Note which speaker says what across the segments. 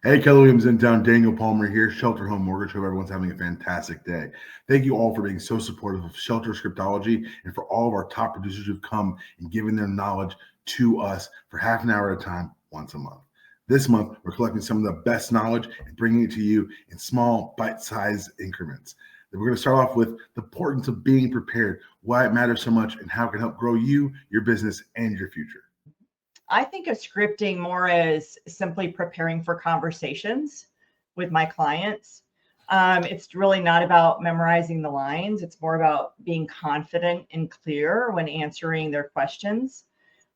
Speaker 1: Hey, Keller Williams in town. Daniel Palmer here, Shelter Home Mortgage. Hope everyone's having a fantastic day. Thank you all for being so supportive of Shelter Scriptology and for all of our top producers who've come and given their knowledge to us for half an hour at a time, once a month. This month, we're collecting some of the best knowledge and bringing it to you in small, bite-sized increments. Then we're going to start off with the importance of being prepared, why it matters so much, and how it can help grow you, your business, and your future.
Speaker 2: I think of scripting more as simply preparing for conversations with my clients. It's really not about memorizing the lines. It's more about being confident and clear when answering their questions.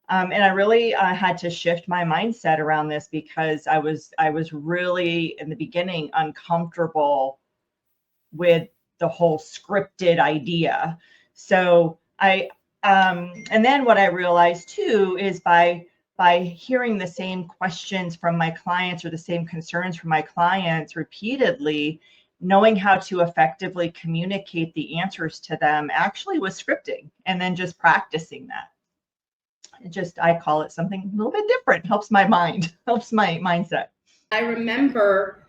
Speaker 2: And I really had to shift my mindset around this because I was really in the beginning uncomfortable with the whole scripted idea. So and then what I realized too is by hearing the same questions from my clients or the same concerns from my clients repeatedly, knowing how to effectively communicate the answers to them actually was scripting, and then just practicing that. I call it something a little bit different. Helps my mind, helps my mindset.
Speaker 3: I remember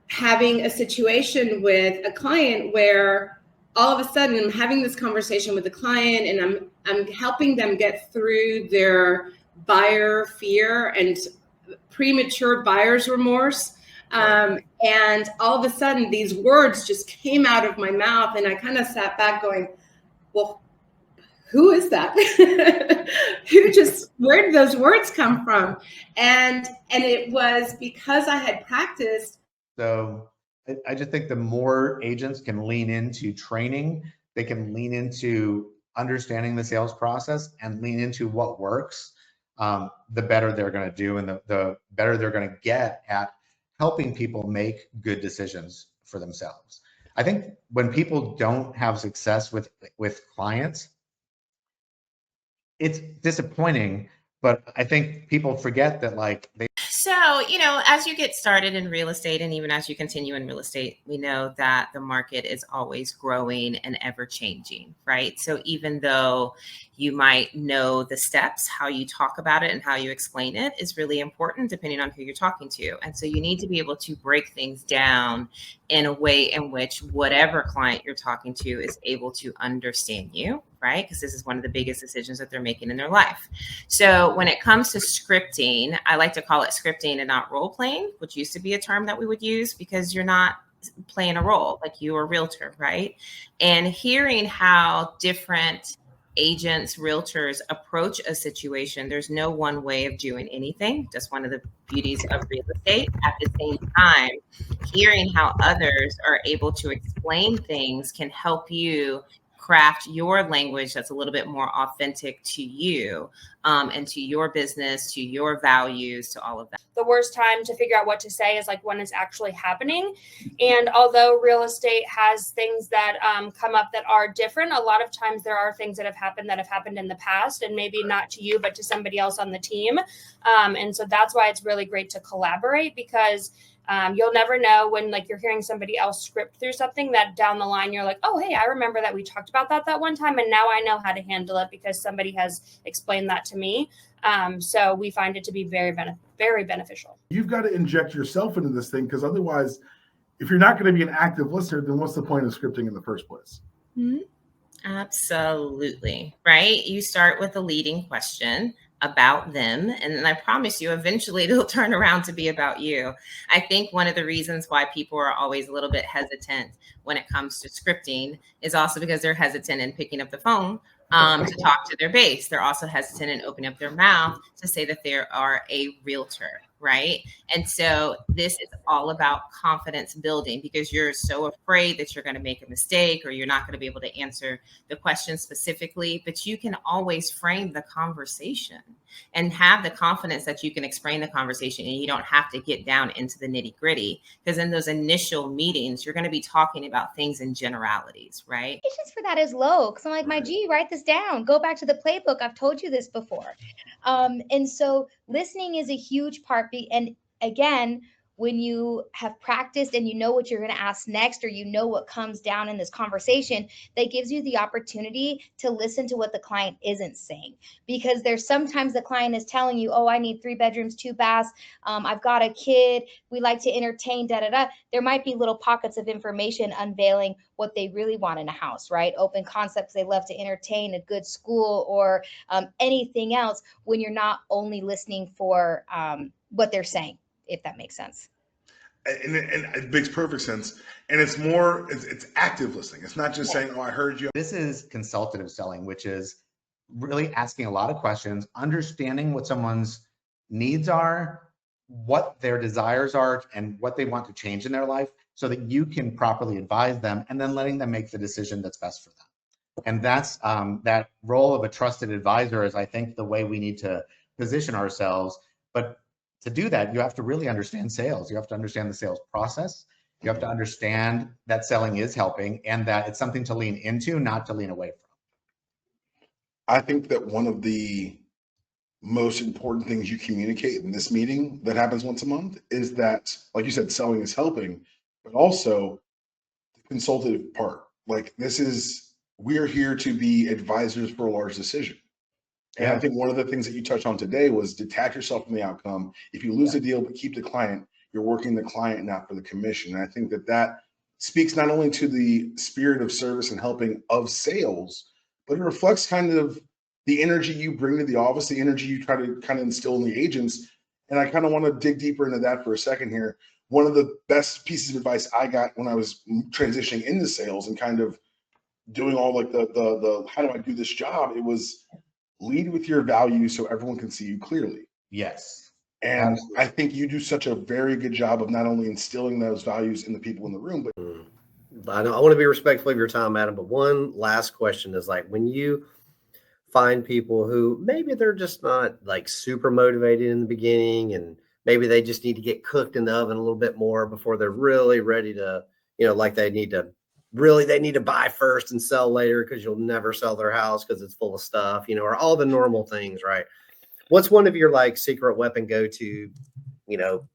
Speaker 3: having a situation with a client where all of a sudden I'm having this conversation with the client and I'm helping them get through their buyer fear and premature buyer's remorse. And all of a sudden these words just came out of my mouth and I kind of sat back going, well, who is that? Where did those words come from? And it was because I had practiced.
Speaker 4: So I just think the more agents can lean into training, they can lean into understanding the sales process and lean into what works, the better they're going to do and the better they're going to get at helping people make good decisions for themselves. I think when people don't have success with clients, it's disappointing, but I think people forget that
Speaker 5: So, as you get started in real estate and even as you continue in real estate, we know that the market is always growing and ever changing, right? So even though you might know the steps, how you talk about it and how you explain it is really important depending on who you're talking to. And so you need to be able to break things down in a way in which whatever client you're talking to is able to understand you, right? Because this is one of the biggest decisions that they're making in their life. So when it comes to scripting, I like to call it scripting and not role playing, which used to be a term that we would use because you're not playing a role, like you're a realtor, right? And hearing how different agents, realtors approach a situation, there's no one way of doing anything. Just one of the beauties of real estate. At the same time, hearing how others are able to explain things can help you craft your language that's a little bit more authentic to you and to your business, to your values, to all of that.
Speaker 6: The worst time to figure out what to say is like when it's actually happening. And although real estate has things that come up that are different, a lot of times there are things that have happened in the past, and maybe not to you, but to somebody else on the team. And so that's why it's really great to collaborate, because you'll never know when you're hearing somebody else script through something that down the line you're like, oh, hey, I remember that we talked about that one time, and now I know how to handle it because somebody has explained that to me. So we find it to be very beneficial.
Speaker 1: You've got to inject yourself into this thing, because otherwise, if you're not going to be an active listener, then what's the point of scripting in the first place?
Speaker 5: Mm-hmm. Absolutely. Right. You start with a leading question about them, and then I promise you eventually it'll turn around to be about you. I think one of the reasons why people are always a little bit hesitant when it comes to scripting is also because they're hesitant in picking up the phone to talk to their base. They're also hesitant in opening up their mouth to say that they are a realtor, right? And so this is all about confidence building, because you're so afraid that you're going to make a mistake or you're not going to be able to answer the question specifically, but you can always frame the conversation and have the confidence that you can explain the conversation, and you don't have to get down into the nitty gritty, because in those initial meetings, you're going to be talking about things in generalities, right?
Speaker 7: Patience for that is low, because I'm like, my G, write this down. Go back to the playbook. I've told you this before. And so listening is a huge part. And again, when you have practiced and you know what you're going to ask next, or you know what comes down in this conversation, that gives you the opportunity to listen to what the client isn't saying. Because there's sometimes the client is telling you, oh, I need 3 bedrooms, 2 baths. I've got a kid. We like to entertain, da, da, da. There might be little pockets of information unveiling what they really want in a house, right? Open concepts, they love to entertain, a good school, or anything else, when you're not only listening for what they're saying, if that makes sense.
Speaker 1: And it makes perfect sense. And it's more, it's active listening. It's not just saying, oh, I heard you.
Speaker 4: This is consultative selling, which is really asking a lot of questions, understanding what someone's needs are, what their desires are, and what they want to change in their life, so that you can properly advise them, and then letting them make the decision that's best for them. And that's that role of a trusted advisor is, I think, the way we need to position ourselves. But to do that, you have to really understand sales. You have to understand the sales process. You have to understand that selling is helping, and that it's something to lean into, not to lean away from.
Speaker 1: I think that one of the most important things you communicate in this meeting that happens once a month is that, like you said, selling is helping, but also the consultative part. Like, we're here to be advisors for a large decision. And I think one of the things that you touched on today was detach yourself from the outcome. If you lose a deal but keep the client, you're working the client, not for the commission. And I think that speaks not only to the spirit of service and helping of sales, but it reflects kind of the energy you bring to the office, the energy you try to kind of instill in the agents. And I kind of want to dig deeper into that for a second here. One of the best pieces of advice I got when I was transitioning into sales and kind of doing all like the how do I do this job, it was lead with your values so everyone can see you clearly.
Speaker 4: Yes.
Speaker 1: And
Speaker 4: Absolutely.
Speaker 1: I think you do such a very good job of not only instilling those values in the people in the room, but
Speaker 8: I know I want to be respectful of your time, Adam, but one last question is, like, when you find people who maybe they're just not like super motivated in the beginning, and maybe they just need to get cooked in the oven a little bit more before they're really ready to, like they need to buy first and sell later, because you'll never sell their house because it's full of stuff, or all the normal things, right? What's one of your like secret weapon go-to,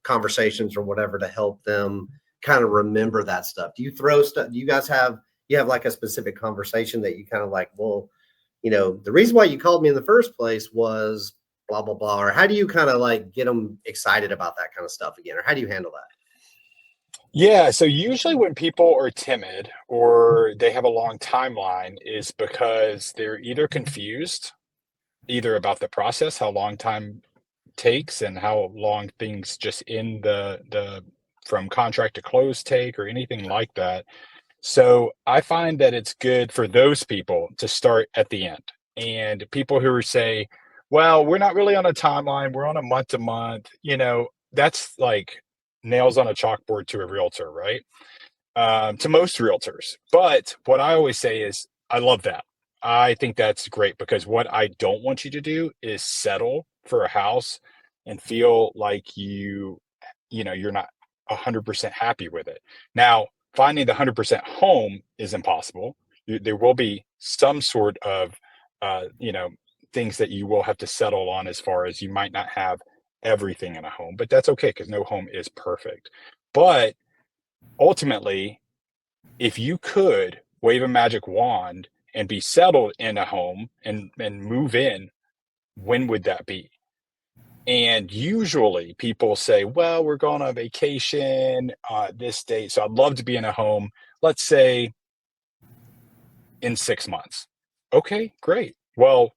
Speaker 8: conversations or whatever to help them kind of remember that stuff? Do you throw stuff? Do you guys have like a specific conversation that you kind of like, well, the reason why you called me in the first place was blah, blah, blah, or how do you kind of like get them excited about that kind of stuff again? Or how do you handle that?
Speaker 9: Yeah, so usually when people are timid or they have a long timeline is because they're either confused, either about the process, how long time takes and how long things just in the from contract to close take or anything like that. So I find that it's good for those people to start at the end. And people who say, well, we're not really on a timeline, we're on a month to month, that's like nails on a chalkboard to a realtor, right? To most realtors. But what I always say is, I love that. I think that's great, because what I don't want you to do is settle for a house and feel like you're not 100% happy with it. Now, finding the 100% home is impossible. There will be some sort of, things that you will have to settle on, as far as you might not have everything in a home, but that's okay, because no home is perfect. But ultimately, if you could wave a magic wand and be settled in a home and move in, when would that be? And usually people say, well, we're going on vacation this date, so I'd love to be in a home, let's say in 6 months. Okay, great. Well,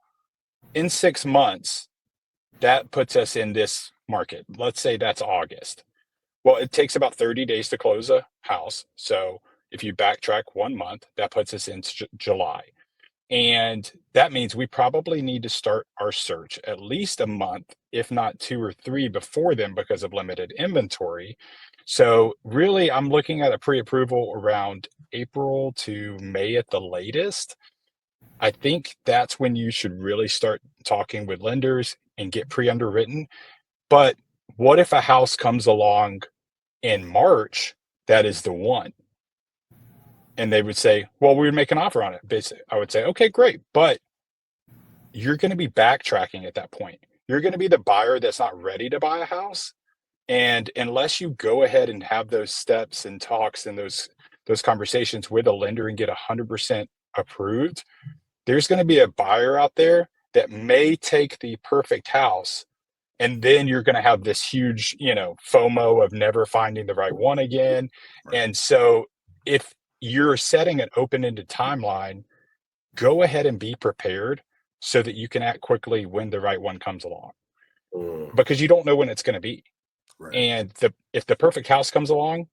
Speaker 9: in 6 months, that puts us in this market. Let's say that's August. Well, it takes about 30 days to close a house. So if you backtrack 1 month, that puts us into July. And that means we probably need to start our search at least a month, if not 2 or 3 before then, because of limited inventory. So really, I'm looking at a pre-approval around April to May at the latest. I think that's when you should really start talking with lenders and get pre-underwritten. But what if a house comes along in March that is the one? And they would say, well, we would make an offer on it. Basically, I would say, okay, great. But you're going to be backtracking at that point. You're going to be the buyer that's not ready to buy a house. And unless you go ahead and have those steps and talks and those conversations with a lender and get 100% approved, there's going to be a buyer out there that may take the perfect house, and then you're going to have this huge, FOMO of never finding the right one again.
Speaker 1: Right.
Speaker 9: And so if you're setting an open-ended timeline, go ahead and be prepared so that you can act quickly when the right one comes along, because you don't know when it's going to be.
Speaker 1: Right.
Speaker 9: And if the perfect house comes along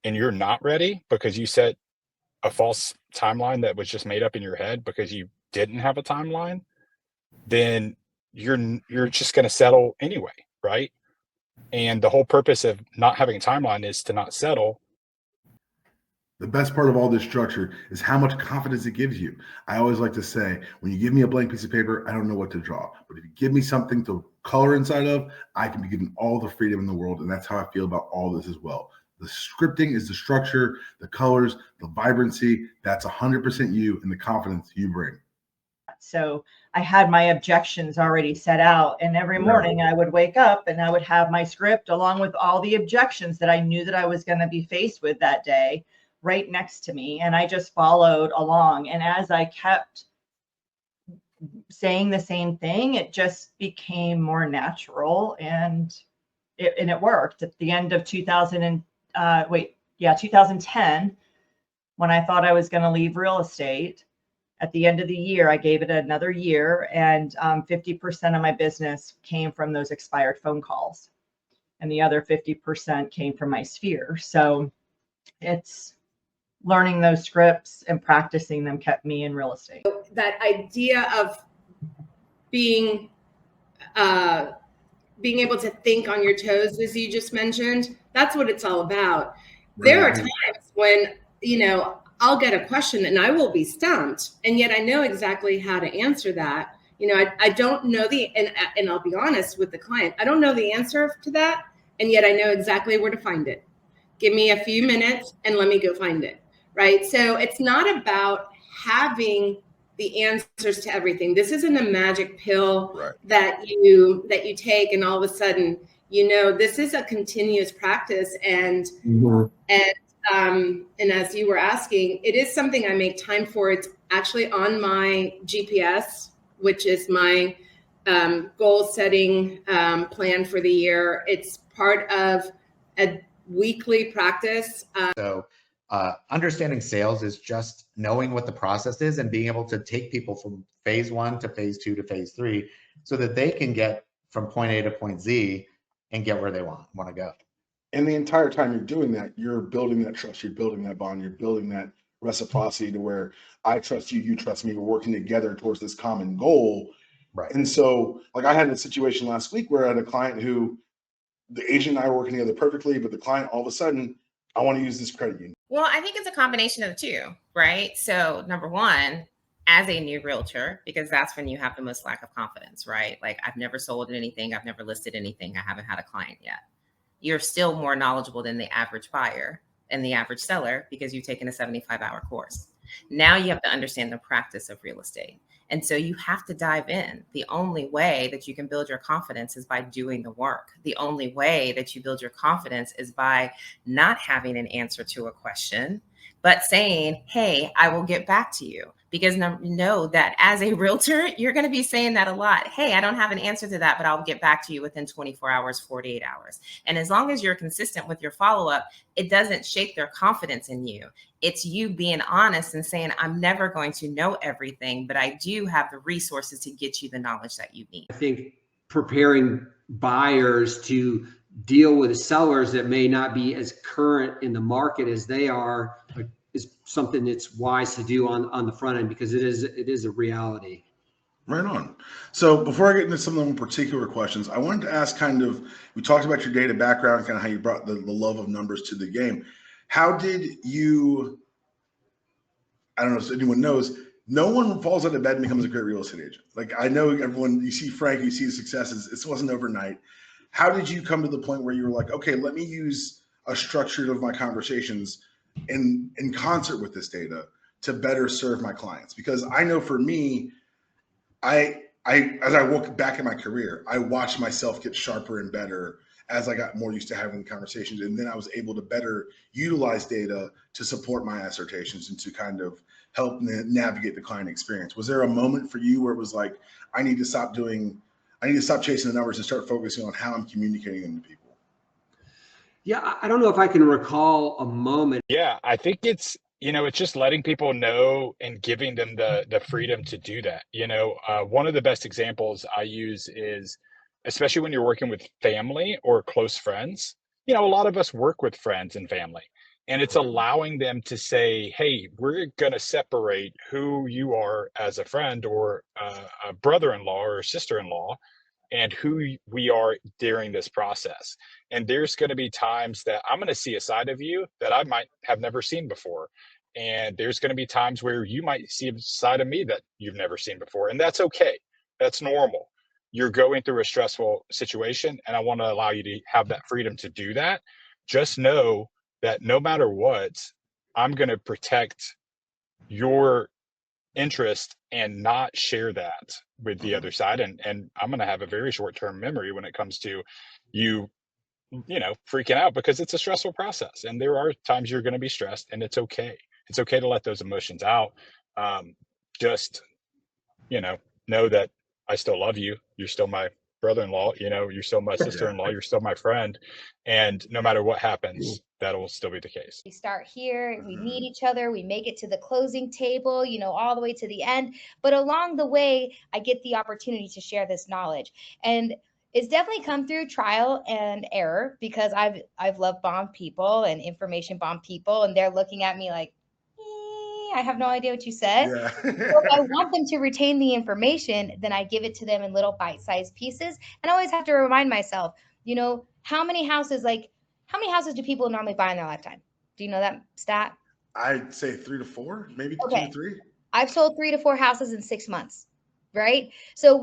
Speaker 9: and you're not ready because you set a false timeline that was just made up in your head because you didn't have a timeline, then you're just going to settle anyway, right? And the whole purpose of not having a timeline is to not settle.
Speaker 1: The best part of all this structure is how much confidence it gives you. I always like to say, when you give me a blank piece of paper, I don't know what to draw. But if you give me something to color inside of, I can be given all the freedom in the world. And that's how I feel about all this as well. The scripting is the structure, the colors, the vibrancy. That's 100% you and the confidence you bring.
Speaker 2: So I had my objections already set out, and every morning I would wake up and I would have my script along with all the objections that I knew that I was going to be faced with that day right next to me. And I just followed along. And as I kept saying the same thing, it just became more natural, and it worked. At the end of 2010, when I thought I was going to leave real estate, at the end of the year, I gave it another year, and 50% of my business came from those expired phone calls, and the other 50% came from my sphere. So it's learning those scripts and practicing them kept me in real estate.
Speaker 3: That idea of being able to think on your toes, as you just mentioned, that's what it's all about. There are times when, I'll get a question and I will be stumped, and yet I know exactly how to answer that. I don't know and I'll be honest with the client, I don't know the answer to that, and yet I know exactly where to find it. Give me a few minutes and let me go find it, right? So it's not about having the answers to everything. This isn't a magic pill that you take and all of a sudden, this is a continuous practice. And as you were asking, it is something I make time for. It's actually on my GPS, which is my goal setting plan for the year. It's part of a weekly practice.
Speaker 4: So understanding sales is just knowing what the process is and being able to take people from phase 1 to phase 2 to phase 3 so that they can get from point A to point Z and get where they want to go.
Speaker 1: And the entire time you're doing that, you're building that trust, you're building that bond, you're building that reciprocity to where I trust you, you trust me, we're working together towards this common goal.
Speaker 4: Right.
Speaker 1: And so, like, I had a situation last week where I had a client who the agent and I were working together perfectly, but the client, all of a sudden, I want to use this credit union.
Speaker 5: Well, I think it's a combination of the two, right? So number one, as a new realtor, because that's when you have the most lack of confidence, right? Like, I've never sold anything. I've never listed anything. I haven't had a client yet. You're still more knowledgeable than the average buyer and the average seller because you've taken a 75-hour course. Now you have to understand the practice of real estate. And so you have to dive in. The only way that you can build your confidence is by doing the work. The only way that you build your confidence is by not having an answer to a question, but saying, hey, I will get back to you. Because know that as a realtor, you're going to be saying that a lot. Hey, I don't have an answer to that, but I'll get back to you within 24 hours, 48 hours. And as long as you're consistent with your follow-up, it doesn't shake their confidence in you. It's you being honest and saying, I'm never going to know everything, but I do have the resources to get you the knowledge that you need.
Speaker 10: I think preparing buyers to deal with sellers that may not be as current in the market as they are is something that's wise to do on the front end, because it is a reality.
Speaker 1: Right on. So before I get into some of the particular questions, I wanted to ask we talked about your data background, kind of how you brought the love of numbers to the game. How did you, I don't know if anyone knows, no one falls out of bed and becomes a great real estate agent. Like, I know everyone, you see Frank, you see the successes, it wasn't overnight. How did you come to the point where you were like, okay, let me use a structure of my conversations in concert with this data to better serve my clients? Because I know for me, I as I look back at my career, I watched myself get sharper and better as I got more used to having conversations. And then I was able to better utilize data to support my assertions and to kind of help navigate the client experience. Was there a moment for you where it was like, I need to stop chasing the numbers and start focusing on how I'm communicating them to people?
Speaker 10: Yeah, I don't know if I can recall a moment.
Speaker 9: Yeah, I think it's just letting people know and giving them the freedom to do that. One of the best examples I use is, especially when you're working with family or close friends. A lot of us work with friends and family, and it's allowing them to say, "Hey, we're going to separate who you are as a friend or a brother-in-law or sister-in-law, and who we are during this process. And there's going to be times that I'm going to see a side of you that I might have never seen before. And there's going to be times where you might see a side of me that you've never seen before. And that's okay. That's normal. You're going through a stressful situation, and I want to allow you to have that freedom to do that. Just know that no matter what, I'm going to protect your interest and not share that with the other side, and I'm going to have a very short-term memory when it comes to you freaking out, because it's a stressful process, and there are times you're going to be stressed, and it's okay to let those emotions out. Just know that I still love you. You're still my brother-in-law, you're still my sister-in-law, you're still my friend, and no matter what happens, that will still be the case.
Speaker 7: We start here, we meet each other, we make it to the closing table, all the way to the end. But along the way, I get the opportunity to share this knowledge. And it's definitely come through trial and error, because I've love bombed people and information bombed people, and they're looking at me like, I have no idea what you said.
Speaker 1: Yeah.
Speaker 7: So if I want them to retain the information, then I give it to them in little bite-sized pieces. And I always have to remind myself, how many houses do people normally buy in their lifetime? Do you know that stat?
Speaker 1: I'd say 3 to 4, maybe 2 to 3.
Speaker 7: I've sold 3 to 4 houses in 6 months, right? So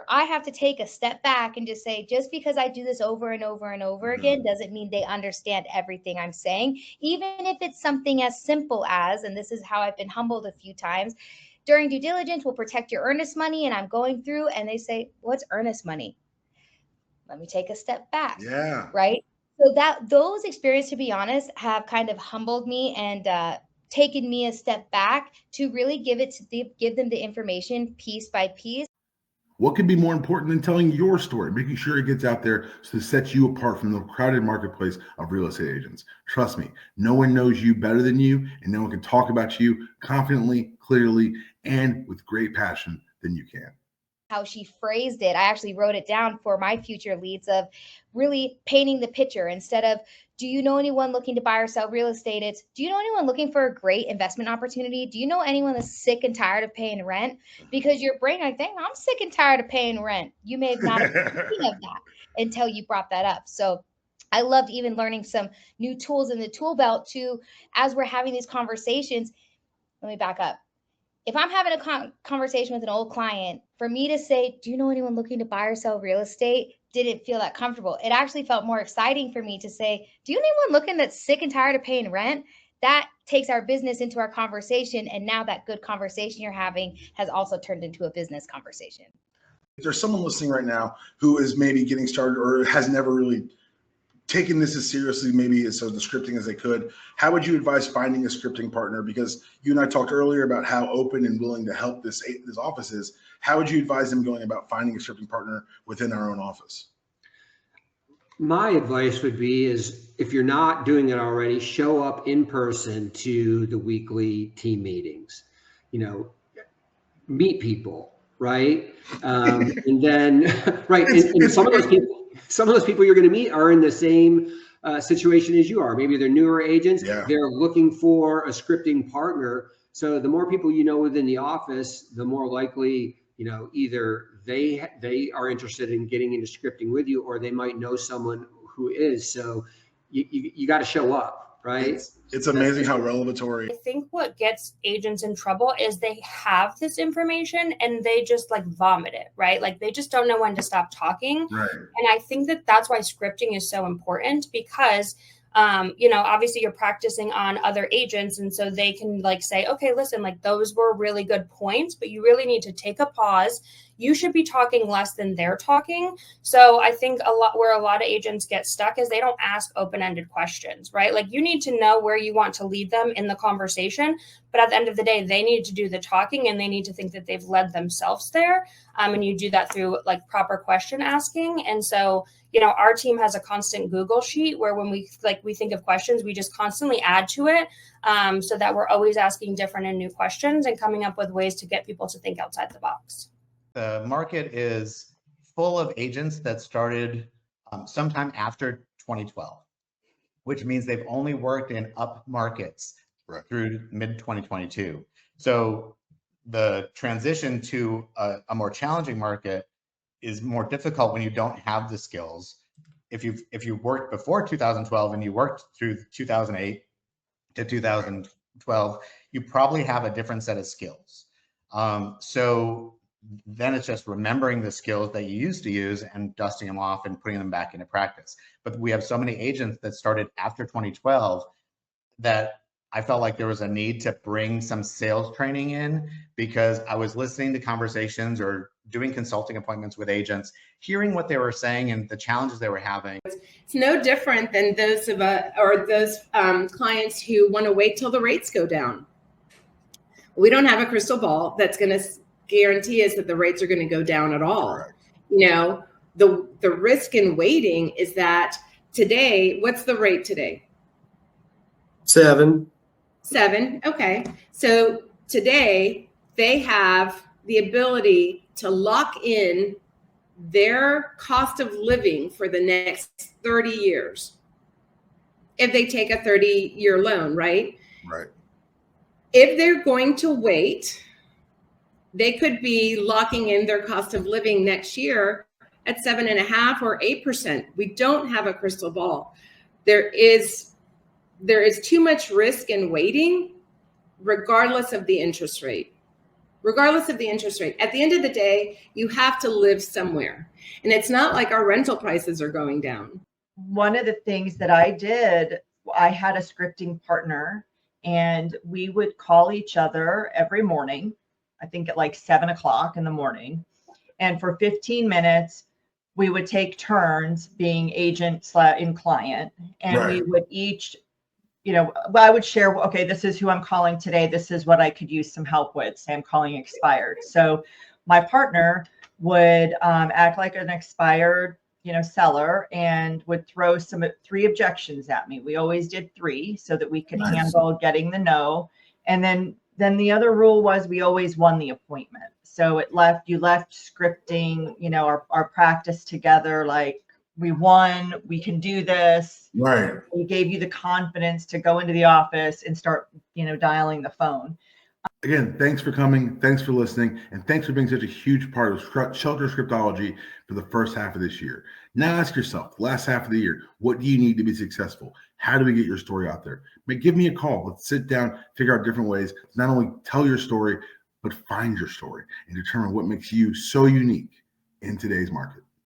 Speaker 7: I have to take a step back and just say, just because I do this over and over and over again, doesn't mean they understand everything I'm saying. Even if it's something as simple as, and this is how I've been humbled a few times, during due diligence, we'll protect your earnest money. And I'm going through and they say, what's earnest money? Let me take a step back.
Speaker 1: Yeah.
Speaker 7: Right. So those experiences, to be honest, have kind of humbled me and taken me a step back to really give them the information piece by piece.
Speaker 1: What could be more important than telling your story, making sure it gets out there to set you apart from the crowded marketplace of real estate agents? Trust me, no one knows you better than you, and no one can talk about you confidently, clearly, and with great passion than you can.
Speaker 7: How she phrased it, I actually wrote it down for my future leads, of really painting the picture. Instead of, do you know anyone looking to buy or sell real estate? It's, do you know anyone looking for a great investment opportunity? Do you know anyone that's sick and tired of paying rent? Because your brain, I think, I'm sick and tired of paying rent. You may have not been thinking of that until you brought that up. So I loved even learning some new tools in the tool belt too, as we're having these conversations. Let me back up. If I'm having a conversation with an old client, for me to say, do you know anyone looking to buy or sell real estate, didn't feel that comfortable. It actually felt more exciting for me to say, do you know anyone looking that's sick and tired of paying rent? That takes our business into our conversation. And now that good conversation you're having has also turned into a business conversation.
Speaker 1: If there's someone listening right now who is maybe getting started or has never really taking this as seriously, maybe as the scripting as they could, how would you advise finding a scripting partner? Because you and I talked earlier about how open and willing to help this office is. How would you advise them going about finding a scripting partner within our own office?
Speaker 10: My advice would be is, if you're not doing it already, show up in person to the weekly team meetings, meet people, right? And then, right. And some of those people you're going to meet are in the same situation as you are. Maybe they're newer agents.
Speaker 1: Yeah.
Speaker 10: They're looking for a scripting partner. So the more people you know within the office, the more likely, either they are interested in getting into scripting with you, or they might know someone who is. So you got to show up, right?
Speaker 1: It's amazing how revelatory.
Speaker 6: I think what gets agents in trouble is they have this information and they just vomit it, right? They just don't know when to stop talking.
Speaker 1: Right.
Speaker 6: And I think that's why scripting is so important, because obviously you're practicing on other agents. And so they can say, okay, listen, those were really good points, but you really need to take a pause. you should be talking less than they're talking. So I think where a lot of agents get stuck is they don't ask open-ended questions, right? Like you need to know where you want to lead them in the conversation, but at the end of the day, they need to do the talking and they need to think that they've led themselves there. And you do that through like proper question asking. And so, you know, our team has a constant Google sheet where when we think of questions, we just constantly add to it, so that we're always asking different and new questions and coming up with ways to get people to think outside the box.
Speaker 4: The market is full of agents that started sometime after 2012, which means they've only worked in up markets through mid 2022. So the transition to a more challenging market is more difficult when you don't have the skills. If you worked before 2012 and you worked through 2008 to 2012, you probably have a different set of skills. So then it's just remembering the skills that you used to use and dusting them off and putting them back into practice. But we have so many agents that started after 2012 that I felt like there was a need to bring some sales training in, because I was listening to conversations or doing consulting appointments with agents, hearing what they were saying and the challenges they were having.
Speaker 3: It's no different than those clients who want to wait till the rates go down. We don't have a crystal ball that's going to guarantee us that the rates are going to go down at all. You know, the risk in waiting is that today, what's the rate today?
Speaker 8: 7.
Speaker 3: Okay. So today they have the ability to lock in their cost of living for the next 30 years. If they take a 30-year loan, right?
Speaker 1: Right.
Speaker 3: If they're going to wait, they could be locking in their cost of living next year at 7.5% or 8%. We don't have a crystal ball. There is too much risk in waiting, regardless of the interest rate. Regardless of the interest rate. At the end of the day, you have to live somewhere. And it's not like our rental prices are going down.
Speaker 2: One of the things that I did, I had a scripting partner, and we would call each other every morning, I think at like 7 o'clock in the morning. And for 15 minutes, we would take turns being agent / client, and we would each, you know, I would share, okay, this is who I'm calling today. This is what I could use some help with. Say I'm calling expired. So my partner would act like an expired, you know, seller, and would throw 3 objections at me. We always did 3 so that we could handle getting the no. And then the other rule was we always won the appointment. So you left scripting, you know, our practice together, like, we won, we can do this.
Speaker 1: Right.
Speaker 2: We gave you the confidence to go into the office and start, you know, dialing the phone.
Speaker 1: Again, thanks for coming. Thanks for listening. And thanks for being such a huge part of Shelter Scriptology for the first half of this year. Now ask yourself, the last half of the year, what do you need to be successful? How do we get your story out there? Give me a call. Let's sit down, figure out different ways to not only tell your story, but find your story and determine what makes you so unique in today's market.